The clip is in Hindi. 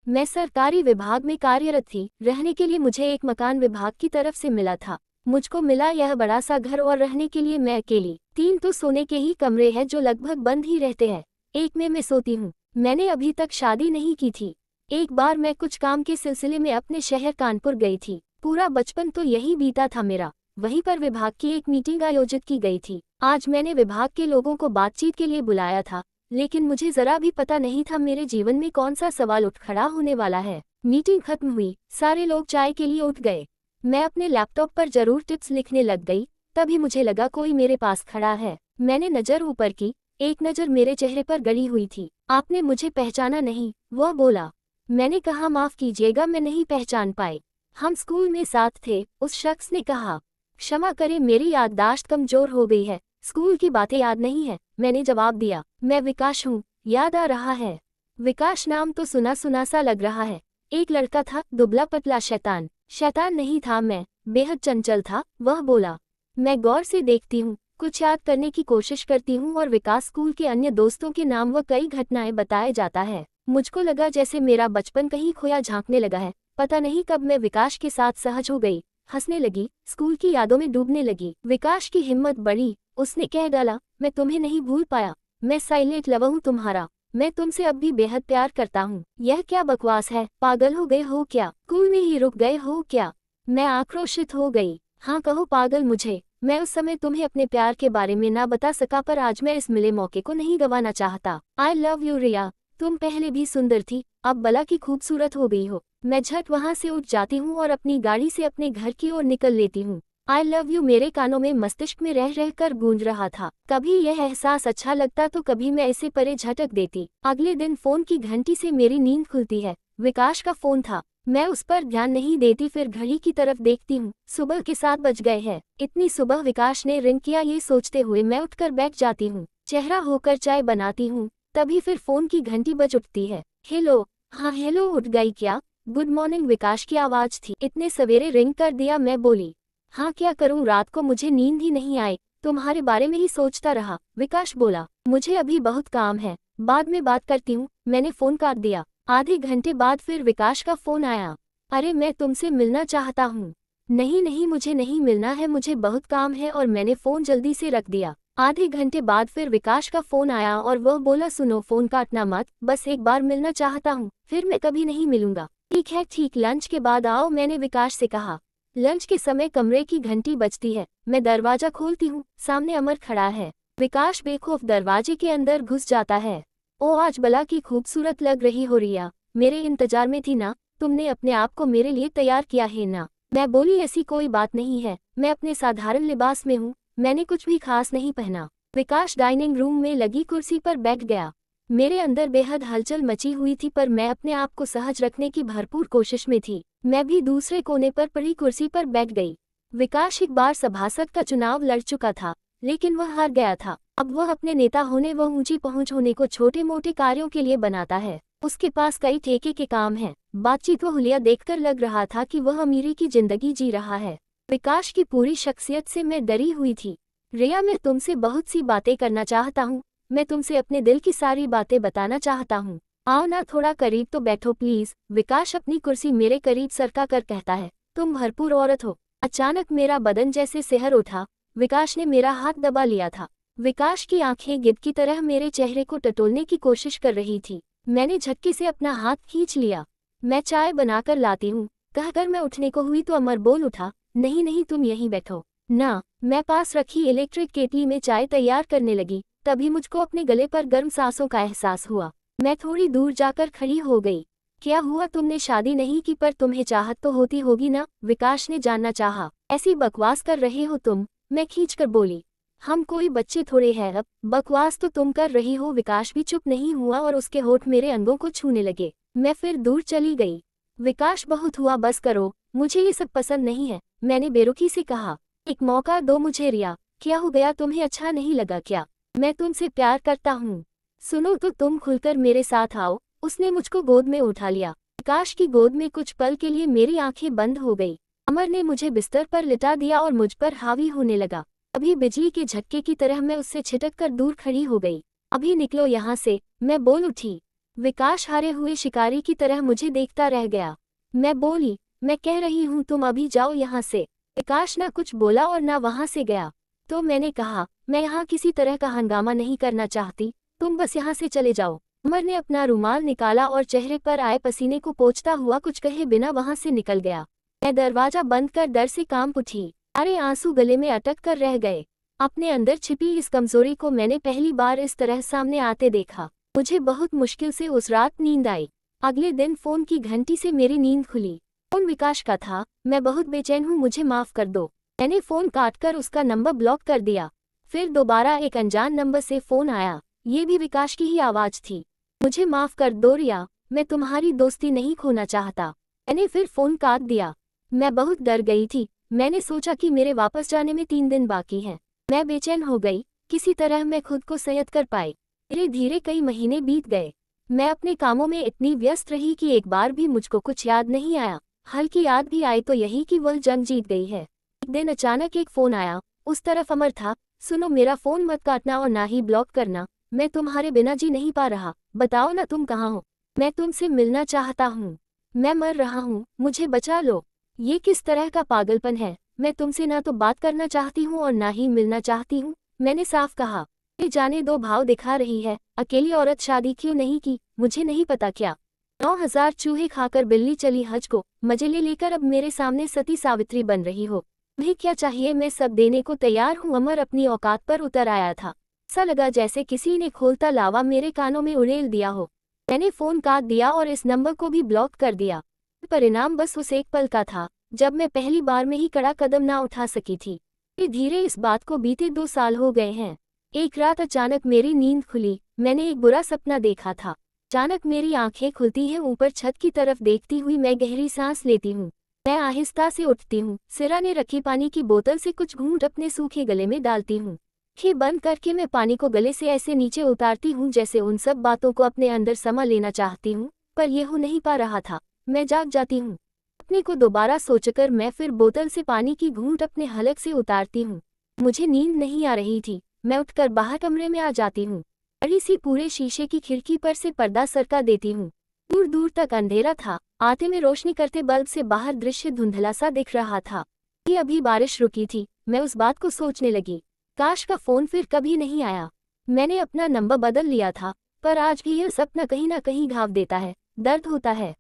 मैं सरकारी विभाग में कार्यरत थी। रहने के लिए मुझे एक मकान विभाग की तरफ से मिला था। मुझको मिला यह बड़ा सा घर और रहने के लिए मैं अकेली। 3 तो सोने के ही कमरे हैं जो लगभग बंद ही रहते हैं। एक में मैं सोती हूँ। मैंने अभी तक शादी नहीं की थी। एक बार मैं कुछ काम के सिलसिले में अपने शहर कानपुर गई थी। पूरा बचपन तो यही बीता था मेरा। वहीं पर विभाग की एक मीटिंग आयोजित की गई थी। आज मैंने विभाग के लोगों को बातचीत के लिए बुलाया था, लेकिन मुझे जरा भी पता नहीं था मेरे जीवन में कौन सा सवाल उठ खड़ा होने वाला है। मीटिंग खत्म हुई, सारे लोग चाय के लिए उठ गए। मैं अपने लैपटॉप पर जरूर टिप्स लिखने लग गई। तभी मुझे लगा कोई मेरे पास खड़ा है। मैंने नजर ऊपर की, एक नजर मेरे चेहरे पर गड़ी हुई थी। आपने मुझे पहचाना नहीं? वह बोला। मैंने कहा माफ कीजिएगा, मैं नहीं पहचान पाई। हम स्कूल में साथ थे, उस शख्स ने कहा। क्षमा करें, मेरी याददाश्त कमजोर हो गई है, स्कूल की बातें याद नहीं है। मैंने जवाब दिया, मैं विकास हूँ, याद आ रहा है? विकास नाम तो सुना सुना सा लग रहा है। एक लड़का था, दुबला पतला शैतान। शैतान नहीं था मैं, बेहद चंचल था। वह बोला। मैं गौर से देखती हूँ, कुछ याद करने की कोशिश करती हूँ और विकास स्कूल के अन्य दोस्तों के नाम व कई घटनाएं बताए जाता है। मुझको लगा जैसे मेरा बचपन कहीं खोया झांकने लगा है। पता नहीं कब मैं विकास के साथ सहज हो गई, हंसने लगी, स्कूल की यादों में डूबने लगी। विकास की हिम्मत बढ़ी, उसने कह डाला, मैं तुम्हें नहीं भूल पाया, मैं साइलेंट लव हूँ तुम्हारा, मैं तुमसे अब भी बेहद प्यार करता हूँ। यह क्या बकवास है, पागल हो गए हो क्या? स्कूल में ही रुक गए हो क्या? मैं आक्रोशित हो गई। हाँ कहो पागल मुझे। मैं उस समय तुम्हें अपने प्यार के बारे में ना बता सका, पर आज मैं इस मिले मौके को नहीं गंवाना चाहता। आई लव यू रिया, तुम पहले भी सुंदर थी, अब भला की खूबसूरत हो गई हो। मैं झट वहाँ से उठ जाती हूँ और अपनी गाड़ी से अपने घर की ओर निकल लेती हूँ। आई लव यू मेरे कानों में मस्तिष्क में रह रह कर गूंज रहा था। कभी यह एहसास अच्छा लगता तो कभी मैं इसे परे झटक देती। अगले दिन फोन की घंटी से मेरी नींद खुलती है। विकास का फोन था। मैं उस पर ध्यान नहीं देती, फिर घड़ी की तरफ देखती हूँ, सुबह के 7 बज गए हैं। इतनी सुबह विकास ने रिंग किया, ये सोचते हुए मैं उठकर बैठ जाती हूँ। चेहरा होकर चाय बनाती हूँ, तभी फिर फोन की घंटी बज उठती है। हेलो। हाँ हेलो, उठ गई क्या? गुड मॉर्निंग विकास की आवाज थी। इतने सवेरे रिंग कर दिया? मैं बोली। हाँ क्या करूँ, रात को मुझे नींद ही नहीं आई, तुम्हारे बारे में ही सोचता रहा। विकास बोला, मुझे अभी बहुत काम है, बाद में बात करती हूँ। मैंने फोन काट दिया। आधे घंटे बाद फिर विकास का फोन आया। अरे मैं तुमसे मिलना चाहता हूँ। नहीं नहीं मुझे नहीं मिलना है, मुझे बहुत काम है, और मैंने फोन जल्दी से रख दिया। आधे घंटे बाद फिर विकास का फोन आया और वह बोला, सुनो फोन काटना मत, बस एक बार मिलना चाहता हूँ, फिर मैं कभी नहीं मिलूंगा। ठीक है ठीक, लंच के बाद आओ, मैंने विकास से कहा। लंच के समय कमरे की घंटी बजती है। मैं दरवाजा खोलती हूँ, सामने अमर खड़ा है। विकास बेखौफ दरवाजे के अंदर घुस जाता है। ओ आज भला की खूबसूरत लग रही हो रिया, मेरे इंतजार में थी ना, तुमने अपने आप को मेरे लिए तैयार किया है ना? मैं बोली, ऐसी कोई बात नहीं है, मैं अपने साधारण लिबास में हूँ, मैंने कुछ भी खास नहीं पहना। विकास डाइनिंग रूम में लगी कुर्सी पर बैठ गया। मेरे अंदर बेहद हलचल मची हुई थी, पर मैं अपने आप को सहज रखने की भरपूर कोशिश में थी। मैं भी दूसरे कोने पर पड़ी कुर्सी पर बैठ गई। विकास एक बार सभासद का चुनाव लड़ चुका था, लेकिन वह हार गया था। अब वह अपने नेता होने व ऊंची पहुंच होने को छोटे मोटे कार्यों के लिए बनाता है। उसके पास कई ठेके के काम हैं। बातचीत व हुलिया देखकर लग रहा था कि वह अमीरी की जिंदगी जी रहा है। विकास की पूरी शख्सियत से मैं डरी हुई थी। रिया, मैं तुमसे बहुत सी बातें करना चाहता हूँ, मैं तुमसे अपने दिल की सारी बातें बताना चाहता हूँ। आओ ना, थोड़ा करीब तो बैठो प्लीज। विकास अपनी कुर्सी मेरे करीब सरका कर कहता है, तुम भरपूर औरत हो। अचानक मेरा बदन जैसे सिहर उठा। विकास ने मेरा हाथ दबा लिया था। विकास की आंखें गिद्ध की तरह मेरे चेहरे को टटोलने की कोशिश कर रही थी। मैंने झटके से अपना हाथ खींच लिया। मैं चाय बनाकर लाती हूँ, कहकर मैं उठने को हुई तो अमर बोल उठा, नहीं नहीं तुम यहीं बैठो ना। मैं पास रखी इलेक्ट्रिक केतली में चाय तैयार करने लगी। तभी मुझको अपने गले पर गर्म सांसों का एहसास हुआ। मैं थोड़ी दूर जाकर खड़ी हो गई। क्या हुआ, तुमने शादी नहीं की, पर तुम्हें चाहत तो होती होगी ना? विकास ने जानना चाहा। ऐसी बकवास कर रहे हो तुम, मैं खींचकर बोली। हम कोई बच्चे थोड़े हैं अब, बकवास तो तुम कर रही हो। विकास भी चुप नहीं हुआ और उसके होठ मेरे अंगों को छूने लगे। मैं फिर दूर चली गई। विकास, बहुत हुआ, बस करो, मुझे ये सब पसंद नहीं है, मैंने बेरुखी से कहा। एक मौका दो मुझे रिया। क्या हो गया, तुम्हें अच्छा नहीं लगा क्या? मैं तुमसे प्यार करता हूँ। सुनो तो तुम खुलकर मेरे साथ आओ। उसने मुझको गोद में उठा लिया। विकास की गोद में कुछ पल के लिए मेरी आंखें बंद हो गई। अमर ने मुझे बिस्तर पर लिटा दिया और मुझ पर हावी होने लगा। अभी बिजली के झटके की तरह मैं उससे छिटक कर दूर खड़ी हो गई। अभी निकलो यहाँ से, मैं बोल उठी। विकास हारे हुए शिकारी की तरह मुझे देखता रह गया। मैं बोली, मैं कह रही हूँ तुम अभी जाओ यहाँ से। विकास ना कुछ बोला और ना वहाँ से गया। तो मैंने कहा, मैं यहाँ किसी तरह का हंगामा नहीं करना चाहती, तुम बस यहाँ से चले जाओ। अमर ने अपना रुमाल निकाला और चेहरे पर आए पसीने को पोंछता हुआ कुछ कहे बिना वहाँ से निकल गया। मैं दरवाजा बंद कर डर से कांप उठी। सारे आंसू गले में अटक कर रह गए। अपने अंदर छिपी इस कमजोरी को मैंने पहली बार इस तरह सामने आते देखा। मुझे बहुत मुश्किल से उस रात नींद आई। अगले दिन फोन की घंटी से मेरी नींद खुली। फोन विकास का था। मैं बहुत बेचैन हूँ, मुझे माफ कर दो। मैंने फोन काटकर उसका नंबर ब्लॉक कर दिया। फिर दोबारा एक अनजान नंबर से फोन आया। ये भी विकास की ही आवाज थी। मुझे माफ कर दो रिया, मैं तुम्हारी दोस्ती नहीं खोना चाहता। मैंने फिर फोन काट दिया। मैं बहुत डर गई थी। मैंने सोचा कि मेरे वापस जाने में 3 दिन बाकी हैं। मैं बेचैन हो गई। किसी तरह मैं खुद को संयत कर पाई। धीरे धीरे कई महीने बीत गए। मैं अपने कामों में इतनी व्यस्त रही कि एक बार भी मुझको कुछ याद नहीं आया। हल्की याद भी आई तो यही कि वह जंग जीत गई है। एक दिन अचानक एक फोन आया। उस तरफ अमर था। सुनो, मेरा फोन मत काटना और ना ही ब्लॉक करना। मैं तुम्हारे बिना जी नहीं पा रहा। बताओ ना तुम कहाँ हो। मैं तुमसे मिलना चाहता हूँ। मैं मर रहा हूँ, मुझे बचा लो। ये किस तरह का पागलपन है। मैं तुमसे ना तो बात करना चाहती हूँ और ना ही मिलना चाहती हूँ। मैंने साफ कहा। ये जाने दो भाव दिखा रही है। अकेली औरत शादी क्यों नहीं की, मुझे नहीं पता क्या। 9000 चूहे खाकर बिल्ली चली हज को। मजे ले लेकर अब मेरे सामने सती सावित्री बन रही हो। तुम्हें क्या चाहिए, मैं सब देने को तैयार हूँ। अमर अपनी औकात पर उतर आया था। ऐसा लगा जैसे किसी ने खोलता लावा मेरे कानों में उड़ेल दिया हो। मैंने फोन काट दिया और इस नंबर को भी ब्लॉक कर दिया। परिणाम बस उस एक पल का था जब मैं पहली बार में ही कड़ा कदम ना उठा सकी थी। धीरे धीरे इस बात को बीते 2 साल हो गए हैं। एक रात अचानक मेरी नींद खुली। मैंने एक बुरा सपना देखा था। अचानक मेरी आंखें खुलती हैं। ऊपर छत की तरफ देखती हुई मैं गहरी सांस लेती हूँ। मैं आहिस्ता से उठती हूँ। सिरा ने रखी पानी की बोतल से कुछ घूंट अपने सूखे गले में डालती हूँ। आँखें बंद करके मैं पानी को गले से ऐसे नीचे उतारती हूँ जैसे उन सब बातों को अपने अंदर समा लेना चाहती हूँ, पर यह हो नहीं पा रहा था। मैं जाग जाती हूँ। अपने को दोबारा सोचकर मैं फिर बोतल से पानी की घूंट अपने हलक से उतारती हूँ। मुझे नींद नहीं आ रही थी। मैं उठकर बाहर कमरे में आ जाती हूँ। बड़ी सी पूरे शीशे की खिड़की पर से पर्दा सरका देती हूँ। दूर दूर तक अंधेरा था। आते में रोशनी करते बल्ब से बाहर दृश्य धुंधला सा दिख रहा था। कि अभी बारिश रुकी थी। मैं उस बात को सोचने लगी। काश का फोन फिर कभी नहीं आया। मैंने अपना नंबर बदल लिया था, पर आज भी यह सपना कहीं ना कहीं घाव देता है। दर्द होता है।